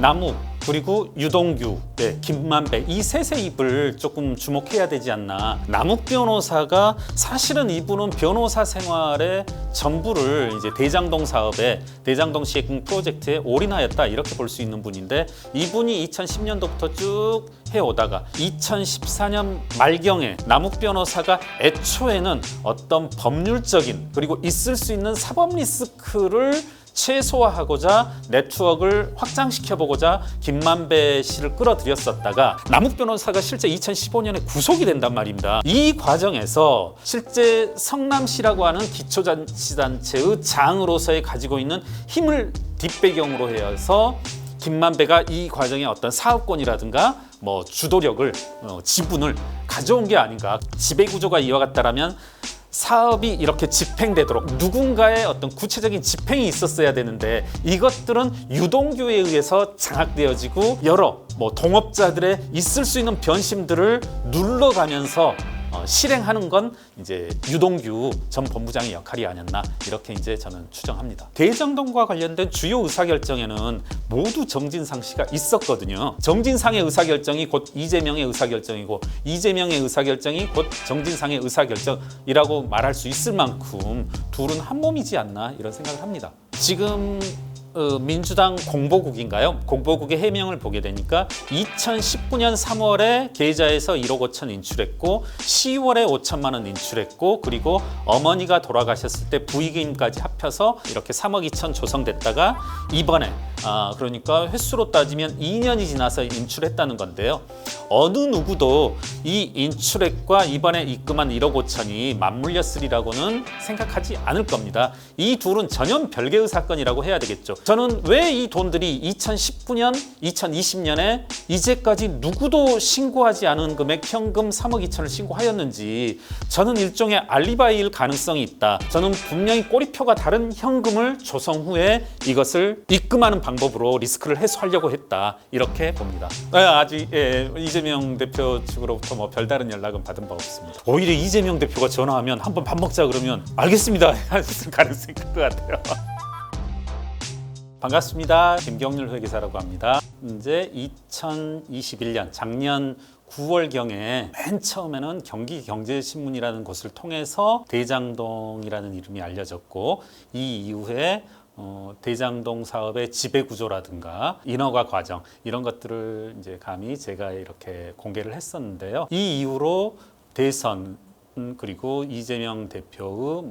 남욱 그리고 유동규, 김만배 이 셋의 입을 조금 주목해야 되지 않나. 남욱 변호사가 사실은 이분은 변호사 생활의 전부를 이제 대장동 사업에 대장동 시행 프로젝트에 올인하였다 이렇게 볼 수 있는 분인데 이분이 2010년도부터 쭉 해오다가 2014년 말경에 남욱 변호사가 애초에는 어떤 법률적인 그리고 있을 수 있는 사법 리스크를 최소화하고자 네트워크를 확장시켜보고자 김만배 씨를 끌어들였었다가 남욱 변호사가 실제 2015년에 구속이 된단 말입니다. 이 과정에서 실제 성남시라고 하는 기초자치단체의 장으로서의 가지고 있는 힘을 뒷배경으로 해서 김만배가 이 과정에 어떤 사업권이라든가 뭐 주도력을 지분을 가져온 게 아닌가. 지배구조가 이와 같다라면 사업이 이렇게 집행되도록 누군가의 어떤 구체적인 집행이 있었어야 되는데 이것들은 유동규에 의해서 장악되어지고 여러 동업자들의 있을 수 있는 변심들을 눌러가면서 실행하는 건 이제 유동규 전 본부장의 역할이 아니었나 이렇게 이제 저는 추정합니다. 대장동과 관련된 주요 의사결정에는 모두 정진상 씨가 있었거든요. 정진상의 의사결정이 곧 이재명의 의사결정이고 이재명의 의사결정이 곧 정진상의 의사결정이라고 말할 수 있을 만큼 둘은 한 몸이지 않나 이런 생각을 합니다. 지금 민주당 공보국인가요? 공보국의 해명을 보게 되니까 2019년 3월에 계좌에서 1억 5천 인출했고 10월에 5천만 원 인출했고 그리고 어머니가 돌아가셨을 때 부의금까지 합쳐서 이렇게 3억 2천 조성됐다가 이번에 그러니까 횟수로 따지면 2년이 지나서 인출했다는 건데요. 어느 누구도 이 인출액과 이번에 입금한 1억 5천이 맞물렸으리라고는 생각하지 않을 겁니다. 이 둘은 전혀 별개의 사건이라고 해야 되겠죠. 저는 왜 이 돈들이 2019년, 2020년에 이제까지 누구도 신고하지 않은 금액 현금 3억 2천을 신고하였는지 저는 일종의 알리바이일 가능성이 있다. 저는 분명히 꼬리표가 다른 현금을 조성 후에 이것을 입금하는 방법으로 리스크를 해소하려고 했다. 이렇게 봅니다. 아직 이재명 대표 측으로부터 별다른 연락은 받은 바 없습니다. 오히려 이재명 대표가 전화하면 한번 밥 먹자 그러면 알겠습니다. 했을 가능성이 클 것 같아요. 반갑습니다. 김경률 회계사라고 합니다. 이제 2021년 작년 9월경에 맨 처음에는 경기경제신문이라는 곳을 통해서 대장동이라는 이름이 알려졌고 이 이후에 대장동 사업의 지배구조라든가 인허가 과정 이런 것들을 이제 감히 제가 이렇게 공개를 했었는데요. 이 이후로 대선 그리고 이재명 대표의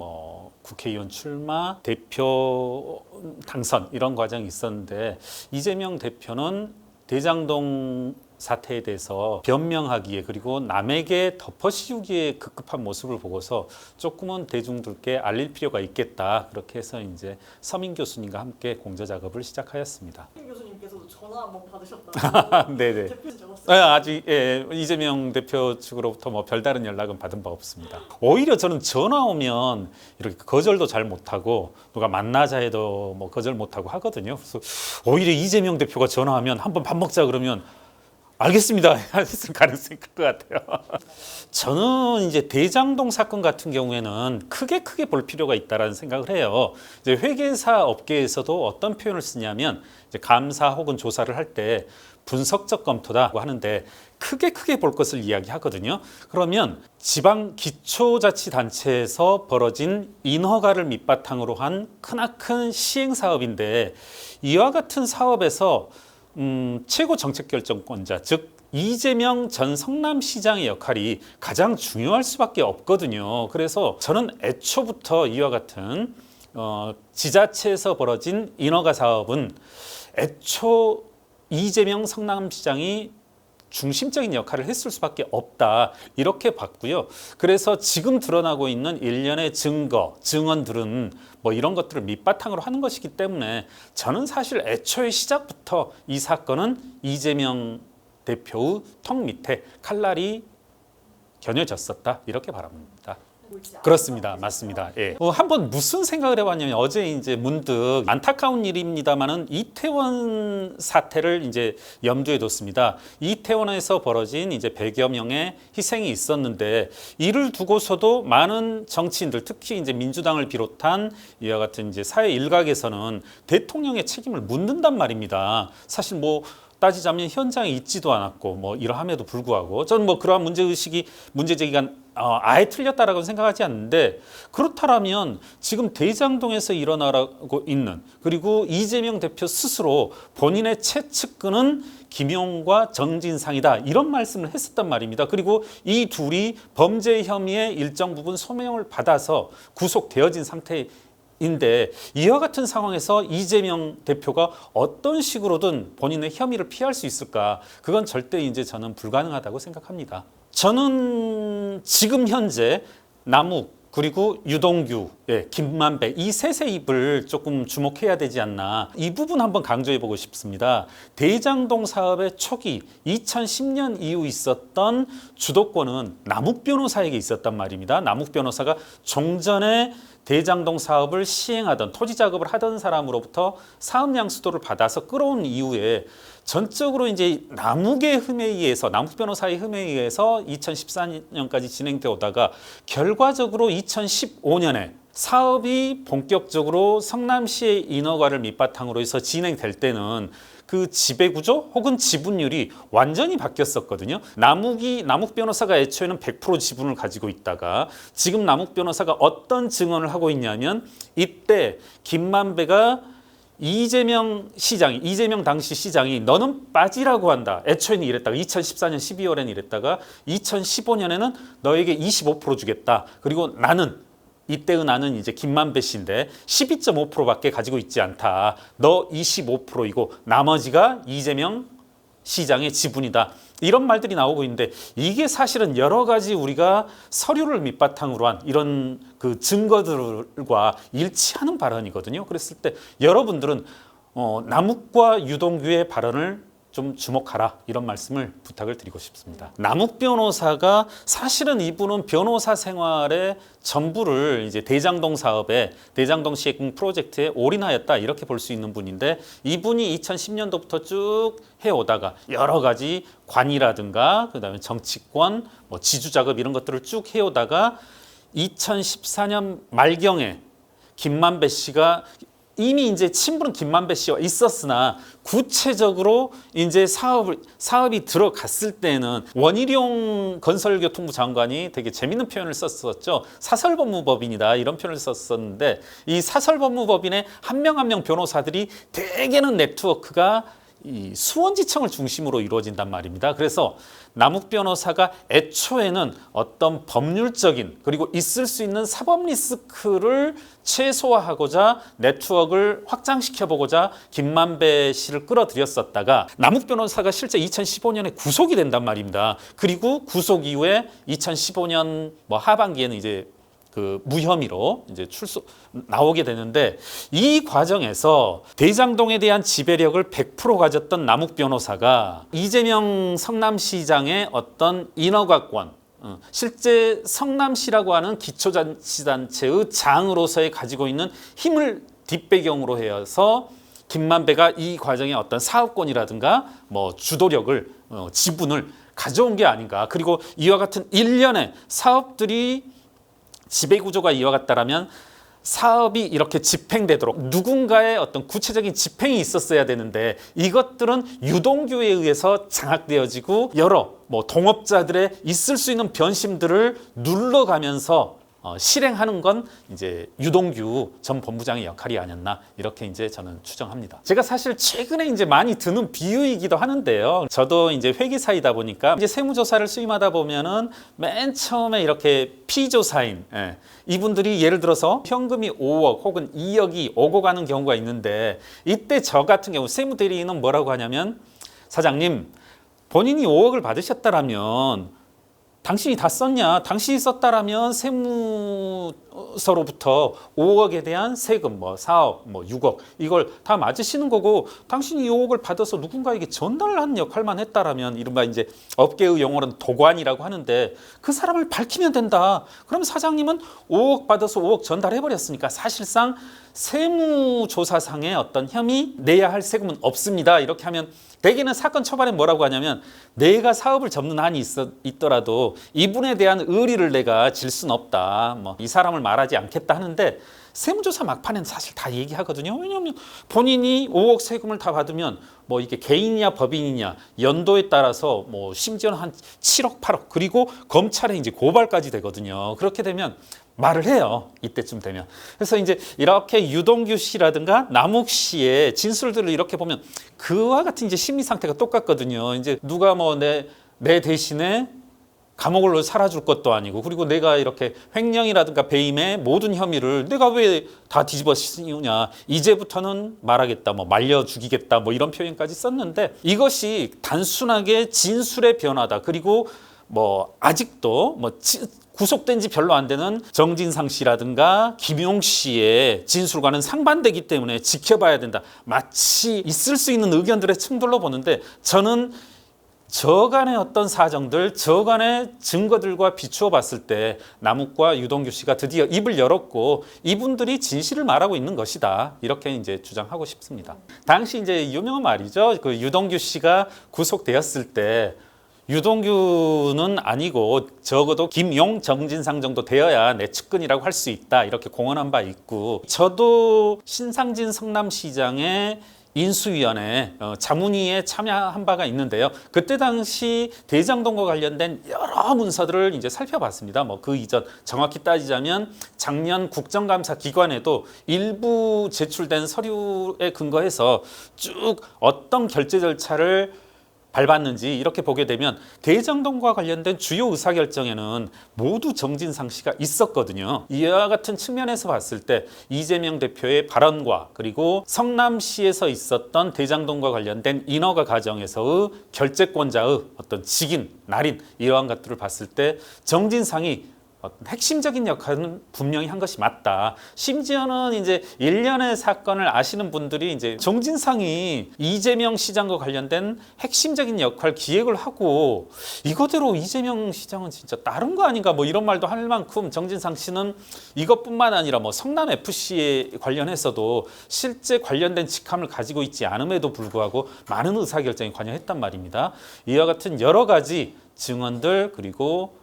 국회의원 출마, 대표 당선 이런 과정이 있었는데 이재명 대표는 대장동 사태에 대해서 변명하기에 그리고 남에게 덮어씌우기에 급급한 모습을 보고서 조금은 대중들께 알릴 필요가 있겠다. 그렇게 해서 이제 서민 교수님과 함께 공저 작업을 시작하였습니다. 서민 교수님께서도 전화 한번 받으셨다고. 네네. 대표님 적었어요. 아직 이재명 대표 측으로부터 별다른 연락은 받은 바 없습니다. 오히려 저는 전화 오면 이렇게 거절도 잘 못하고 누가 만나자 해도 거절 못하고 하거든요. 그래서 오히려 이재명 대표가 전화하면 한번 밥 먹자 그러면 알겠습니다. 했을 가능성이 클 것 같아요. 저는 이제 대장동 사건 같은 경우에는 크게 볼 필요가 있다라는 생각을 해요. 이제 회계사 업계에서도 어떤 표현을 쓰냐면 이제 감사 혹은 조사를 할 때 분석적 검토다고 하는데 크게 볼 것을 이야기하거든요. 그러면 지방 기초자치단체에서 벌어진 인허가를 밑바탕으로 한 크나큰 시행 사업인데 이와 같은 사업에서 최고 정책결정권자 즉 이재명 전 성남시장의 역할이 가장 중요할 수밖에 없거든요. 그래서 저는 애초부터 이와 같은 지자체에서 벌어진 인허가 사업은 애초 이재명 성남시장이 중심적인 역할을 했을 수밖에 없다 이렇게 봤고요. 그래서 지금 드러나고 있는 일련의 증거, 증언들은 이런 것들을 밑바탕으로 하는 것이기 때문에 저는 사실 애초의 시작부터 이 사건은 이재명 대표의 턱 밑에 칼날이 겨녀졌었다 이렇게 바랍니다. 보이지 않아요. 그렇습니다. 맞습니다. 예. 한번 무슨 생각을 해봤냐면 어제 이제 문득 안타까운 일입니다만은 이태원 사태를 이제 염두에 뒀습니다. 이태원에서 벌어진 이제 100여 명의 희생이 있었는데 이를 두고서도 많은 정치인들 특히 이제 민주당을 비롯한 이와 같은 이제 사회 일각에서는 대통령의 책임을 묻는단 말입니다. 사실 뭐 따지자면 현장에 있지도 않았고 뭐 이러함에도 불구하고 저는 뭐 그러한 문제 제기가 아예 틀렸다라고 생각하지 않는데 그렇다면 지금 대장동에서 일어나고 있는 그리고 이재명 대표 스스로 본인의 최측근은 김용과 정진상이다 이런 말씀을 했었단 말입니다. 그리고 이 둘이 범죄 혐의의 일정 부분 소명을 받아서 구속되어진 상태인데 이와 같은 상황에서 이재명 대표가 어떤 식으로든 본인의 혐의를 피할 수 있을까? 그건 절대 이제 저는 불가능하다고 생각합니다. 저는 지금 현재 남욱 그리고 유동규, 김만배 이 셋의 입을 조금 주목해야 되지 않나 이 부분 한번 강조해보고 싶습니다. 대장동 사업의 초기 2010년 이후 있었던 주도권은 남욱 변호사에게 있었단 말입니다. 남욱 변호사가 종전에 대장동 사업을 시행하던 토지 작업을 하던 사람으로부터 사업 양수도를 받아서 끌어온 이후에 전적으로 이제 남욱의 흠에 의해서 남욱 변호사의 흠에 의해서 2014년까지 진행되어 오다가 결과적으로 2015년에 사업이 본격적으로 성남시의 인허가를 밑바탕으로 해서 진행될 때는 그 지배구조 혹은 지분율이 완전히 바뀌었었거든요. 남욱 변호사가 애초에는 100% 지분을 가지고 있다가 지금 남욱 변호사가 어떤 증언을 하고 있냐면 이때 김만배가 이재명 당시 시장이 너는 빠지라고 한다. 애초에는 이랬다가 2014년 12월에는 이랬다가 2015년에는 너에게 25% 주겠다. 그리고 나는 이제 김만배 씨인데 12.5%밖에 가지고 있지 않다. 너 25%이고 나머지가 이재명 시장의 지분이다. 이런 말들이 나오고 있는데 이게 사실은 여러 가지 우리가 서류를 밑바탕으로 한 이런 그 증거들과 일치하는 발언이거든요. 그랬을 때 여러분들은 남욱과 유동규의 발언을 좀 주목하라 이런 말씀을 부탁을 드리고 싶습니다. 남욱 변호사가 사실은 이분은 변호사 생활의 전부를 이제 대장동 사업에 대장동 시행 프로젝트에 올인하였다 이렇게 볼 수 있는 분인데 이분이 2010년도부터 쭉 해오다가 여러 가지 관이라든가 그다음에 정치권 뭐 지주 작업 이런 것들을 쭉 해오다가 2014년 말경에 김만배 씨가 이미 이제 친분은 김만배 씨와 있었으나 구체적으로 이제 사업이 들어갔을 때는 원희룡 건설교통부 장관이 되게 재밌는 표현을 썼었죠. 사설법무법인이다 이런 표현을 썼었는데 이 사설법무법인의 한 명 한 명 변호사들이 대개는 네트워크가 이 수원지청을 중심으로 이루어진단 말입니다. 그래서 남욱 변호사가 애초에는 어떤 법률적인 그리고 있을 수 있는 사법 리스크를 최소화하고자 네트워크를 확장시켜보고자 김만배 씨를 끌어들였었다가 남욱 변호사가 실제 2015년에 구속이 된단 말입니다. 그리고 구속 이후에 2015년 하반기에는 이제 그 무혐의로 이제 나오게 되는데 이 과정에서 대장동에 대한 지배력을 100% 가졌던 남욱 변호사가 이재명 성남시장의 어떤 인허가권 실제 성남시라고 하는 기초자치단체의 장으로서의 가지고 있는 힘을 뒷배경으로 해서 김만배가 이 과정의 어떤 사업권이라든가 뭐 주도력을 지분을 가져온 게 아닌가. 그리고 이와 같은 일련의 사업들이 지배구조가 이와 같다라면 사업이 이렇게 집행되도록 누군가의 어떤 구체적인 집행이 있었어야 되는데 이것들은 유동규에 의해서 장악되어지고 여러 동업자들의 있을 수 있는 변심들을 눌러가면서 실행하는 건 이제 유동규 전 본부장의 역할이 아니었나 이렇게 이제 저는 추정합니다. 제가 사실 최근에 이제 많이 드는 비유이기도 하는데요. 저도 이제 회계사이다 보니까 이제 세무조사를 수임하다 보면은 맨 처음에 이렇게 피조사인 이분들이 예를 들어서 현금이 5억 혹은 2억이 오고 가는 경우가 있는데 이때 저 같은 경우 세무대리인은 뭐라고 하냐면 사장님 본인이 5억을 받으셨다라면 당신이 다 썼냐? 당신이 썼다라면 세무 서로부터 5억에 대한 세금, 뭐 4억, 뭐 6억 이걸 다 맞으시는 거고 당신이 이 5억을 받아서 누군가에게 전달하는 역할만 했다라면 이른바 이제 업계의 용어로는 도관이라고 하는데 그 사람을 밝히면 된다. 그럼 사장님은 5억 받아서 5억 전달해 버렸으니까 사실상 세무조사상의 어떤 혐의 내야 할 세금은 없습니다. 이렇게 하면 대개는 사건 처발에 뭐라고 하냐면 내가 사업을 접는 한이 있더라도 이분에 대한 의리를 내가 질 수는 없다. 뭐 이 사람을 말하지 않겠다 하는데 세무조사 막판에는 사실 다 얘기하거든요. 왜냐하면 본인이 5억 세금을 다 받으면 뭐 이게 개인이냐 법인이냐 연도에 따라서 뭐 심지어는 한 7억 8억 그리고 검찰에 이제 고발까지 되거든요. 그렇게 되면 말을 해요. 이때쯤 되면. 그래서 이제 이렇게 유동규 씨라든가 남욱 씨의 진술들을 이렇게 보면 그와 같은 이제 심리 상태가 똑같거든요. 이제 누가 뭐 내 대신에 감옥을 살아줄 것도 아니고 그리고 내가 이렇게 횡령이라든가 배임의 모든 혐의를 내가 왜 다 뒤집어 씌우냐 이제부터는 말하겠다 뭐 말려 죽이겠다 뭐 이런 표현까지 썼는데 이것이 단순하게 진술의 변화다. 그리고 뭐 아직도 뭐 구속된 지 별로 안 되는 정진상 씨라든가 김용 씨의 진술과는 상반되기 때문에 지켜봐야 된다. 마치 있을 수 있는 의견들의 충돌로 보는데 저는 저간의 어떤 사정들, 저간의 증거들과 비추어 봤을 때 남욱과 유동규 씨가 드디어 입을 열었고 이분들이 진실을 말하고 있는 것이다. 이렇게 이제 주장하고 싶습니다. 당시 이제 유명한 말이죠. 그 유동규 씨가 구속되었을 때 유동규는 아니고 적어도 김용, 정진상 정도 되어야 내 측근이라고 할 수 있다. 이렇게 공언한 바 있고 저도 신상진 성남시장의 인수위원회 자문위에 참여한 바가 있는데요. 그때 당시 대장동과 관련된 여러 문서들을 이제 살펴봤습니다. 뭐 그 이전 정확히 따지자면 작년 국정감사 기관에도 일부 제출된 서류에 근거해서 쭉 어떤 결제 절차를 밟았는지 이렇게 보게 되면 대장동과 관련된 주요 의사결정에는 모두 정진상 씨가 있었거든요. 이와 같은 측면에서 봤을 때 이재명 대표의 발언과 그리고 성남시에서 있었던 대장동과 관련된 인허가 과정에서의 결재권자의 어떤 직인, 날인 이러한 것들을 봤을 때 정진상이 어떤 핵심적인 역할은 분명히 한 것이 맞다. 심지어는 이제 일련의 사건을 아시는 분들이 이제 정진상이 이재명 시장과 관련된 핵심적인 역할 기획을 하고 이거대로 이재명 시장은 진짜 다른 거 아닌가 뭐 이런 말도 할 만큼 정진상 씨는 이것뿐만 아니라 뭐 성남 FC에 관련해서도 실제 관련된 직함을 가지고 있지 않음에도 불구하고 많은 의사결정에 관여했단 말입니다. 이와 같은 여러 가지 증언들 그리고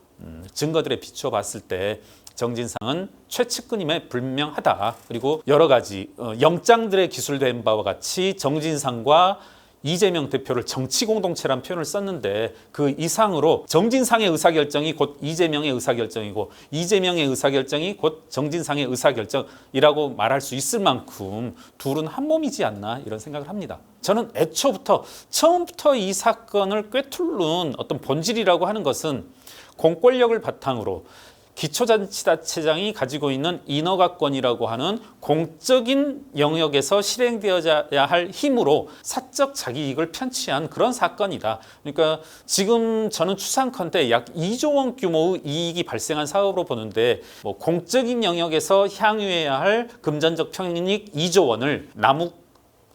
증거들에 비추어 봤을 때 정진상은 최측근임에 불명하다. 그리고 여러 가지 영장들에 기술된 바와 같이 정진상과 이재명 대표를 정치 공동체란 표현을 썼는데 그 이상으로 정진상의 의사결정이 곧 이재명의 의사결정이고 이재명의 의사결정이 곧 정진상의 의사결정이라고 말할 수 있을 만큼 둘은 한 몸이지 않나 이런 생각을 합니다. 저는 처음부터 이 사건을 꿰뚫는 어떤 본질이라고 하는 것은 공권력을 바탕으로 기초자치단체장이 가지고 있는 인허가권이라고 하는 공적인 영역에서 실행되어야 할 힘으로 사적 자기이익을 편취한 그런 사건이다. 그러니까 지금 저는 추상컨대 약 2조 원 규모의 이익이 발생한 사업으로 보는데 뭐 공적인 영역에서 향유해야 할 금전적 평이익 2조 원을 남욱,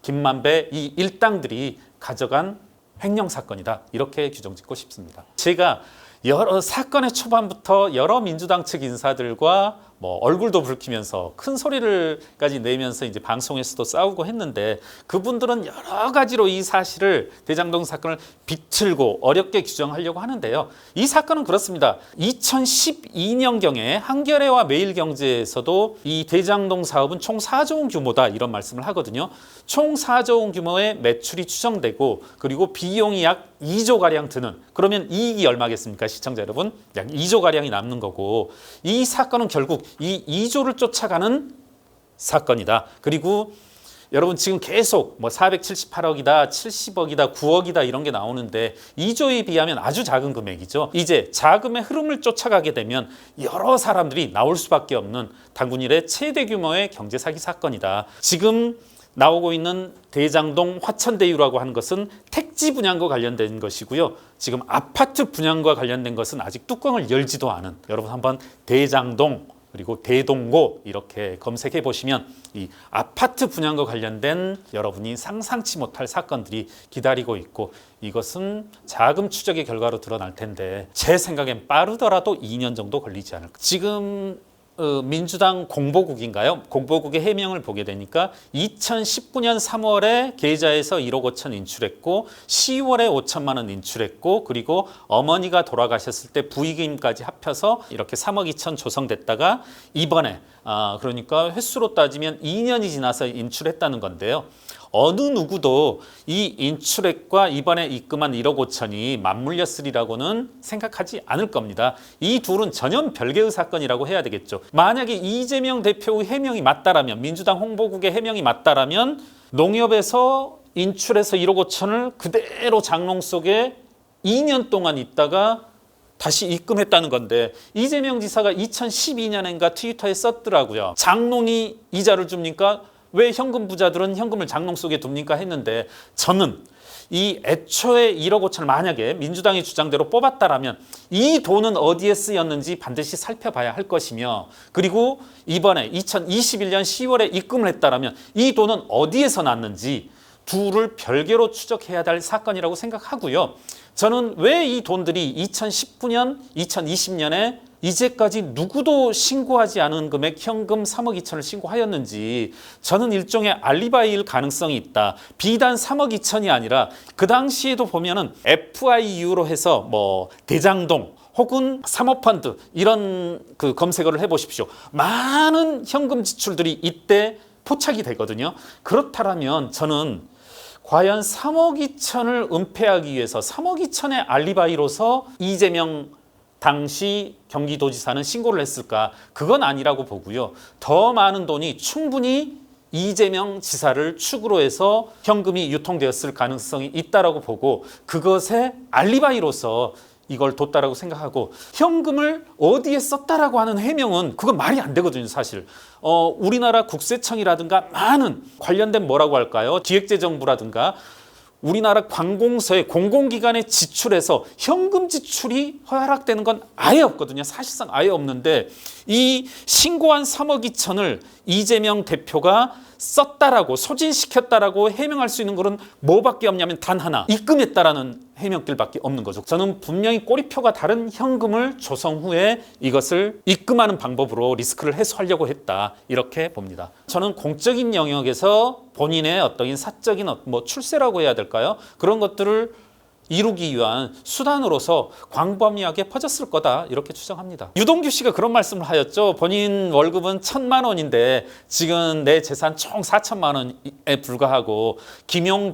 김만배 이 일당들이 가져간 횡령 사건이다. 이렇게 규정짓고 싶습니다. 제가 여러 사건의 초반부터 여러 민주당 측 인사들과 뭐 얼굴도 붉히면서 큰 소리를까지 내면서 이제 방송에서도 싸우고 했는데 그분들은 여러 가지로 이 사실을 대장동 사건을 비틀고 어렵게 규정하려고 하는데요. 이 사건은 그렇습니다. 2012년경에 한겨레와 매일경제에서도 이 대장동 사업은 총 4조 원 규모다 이런 말씀을 하거든요. 총 4조 원 규모의 매출이 추정되고 그리고 비용이 약 2조가량 드는 그러면 이익이 얼마겠습니까? 시청자 여러분 약 2조가량이 남는 거고 이 사건은 결국 이 2조를 쫓아가는 사건이다. 그리고 여러분 지금 계속 뭐 478억이다, 70억이다, 9억이다 이런 게 나오는데 2조에 비하면 아주 작은 금액이죠. 이제 자금의 흐름을 쫓아가게 되면 여러 사람들이 나올 수밖에 없는 단군 이래 최대 규모의 경제 사기 사건이다. 지금 나오고 있는 대장동 화천대유라고 하는 것은 택지 분양과 관련된 것이고요. 지금 아파트 분양과 관련된 것은 아직 뚜껑을 열지도 않은 여러분 한번 대장동 그리고 대동고 이렇게 검색해 보시면 이 아파트 분양과 관련된 여러분이 상상치 못할 사건들이 기다리고 있고, 이것은 자금 추적의 결과로 드러날 텐데 제 생각엔 빠르더라도 2년 정도 걸리지 않을까. 지금 민주당 공보국인가요? 공보국의 해명을 보게 되니까 2019년 3월에 계좌에서 1억 5천 인출했고 10월에 5천만 원 인출했고, 그리고 어머니가 돌아가셨을 때 부의금까지 합쳐서 이렇게 3억 2천 조성됐다가 이번에 그러니까 횟수로 따지면 2년이 지나서 인출했다는 건데요. 어느 누구도 이 인출액과 이번에 입금한 1억 5천이 맞물렸으리라고는 생각하지 않을 겁니다. 이 둘은 전혀 별개의 사건이라고 해야 되겠죠. 만약에 이재명 대표의 해명이 맞다라면, 민주당 홍보국의 해명이 맞다라면 농협에서 인출해서 1억 5천을 그대로 장롱 속에 2년 동안 있다가 다시 입금했다는 건데, 이재명 지사가 2012년인가 트위터에 썼더라고요. 장롱이 이자를 줍니까? 왜 현금 부자들은 현금을 장롱 속에 둡니까? 했는데, 저는 이 애초에 1억 5천을 만약에 민주당의 주장대로 뽑았다라면 이 돈은 어디에 쓰였는지 반드시 살펴봐야 할 것이며, 그리고 이번에 2021년 10월에 입금을 했다라면 이 돈은 어디에서 났는지 둘을 별개로 추적해야 할 사건이라고 생각하고요. 저는 왜 이 돈들이 2019년, 2020년에 이제까지 누구도 신고하지 않은 금액 현금 3억 2천을 신고하였는지, 저는 일종의 알리바이일 가능성이 있다. 비단 3억 2천이 아니라 그 당시에도 보면은 FIU로 해서 뭐 대장동 혹은 사모펀드 이런 그 검색어를 해보십시오. 많은 현금 지출들이 이때 포착이 되거든요. 그렇다면 저는 과연 3억 2천을 은폐하기 위해서 3억 2천의 알리바이로서 이재명 당시 경기도지사는 신고를 했을까? 그건 아니라고 보고요. 더 많은 돈이 충분히 이재명 지사를 축으로 해서 현금이 유통되었을 가능성이 있다라고 보고, 그것의 알리바이로서 이걸 뒀다라고 생각하고, 현금을 어디에 썼다라고 하는 해명은 그건 말이 안 되거든요, 사실. 우리나라 국세청이라든가 많은 관련된 뭐라고 할까요? 기획재정부라든가 우리나라 관공서의 공공기관에 지출해서 현금 지출이 허락되는 건 아예 없거든요. 사실상 아예 없는데, 이 신고한 3억 2천을 이재명 대표가 썼다라고, 소진시켰다라고 해명할 수 있는 것은 뭐밖에 없냐면 단 하나, 입금했다라는 해명들밖에 없는 거죠. 저는 분명히 꼬리표가 다른 현금을 조성 후에 이것을 입금하는 방법으로 리스크를 해소하려고 했다, 이렇게 봅니다. 저는 공적인 영역에서 본인의 어떤 사적인 뭐 출세라고 해야 될까요? 그런 것들을 이루기 위한 수단으로서 광범위하게 퍼졌을 거다, 이렇게 추정합니다. 유동규 씨가 그런 말씀을 하였죠. 본인 월급은 1,000만 원인데 지금 내 재산 총 4천만 원에 불과하고, 김용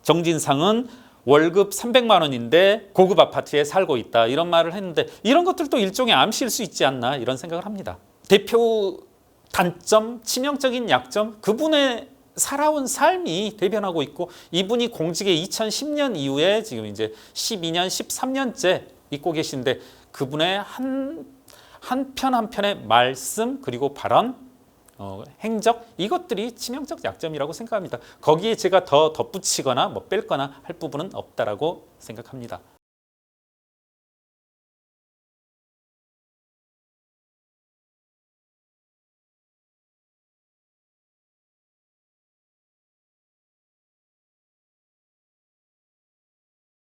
정진상은 월급 300만 원인데 고급 아파트에 살고 있다, 이런 말을 했는데, 이런 것들도 일종의 암시일 수 있지 않나, 이런 생각을 합니다. 대표 단점, 치명적인 약점, 그분의 살아온 삶이 대변하고 있고, 이분이 공직에 2010년 이후에 지금 이제 12년, 13년째 있고 계신데, 그분의 한 편 한 편의 말씀 그리고 발언, 행적, 이것들이 치명적 약점이라고 생각합니다. 거기에 제가 더 덧붙이거나 뭐 뺄거나 할 부분은 없다라고 생각합니다.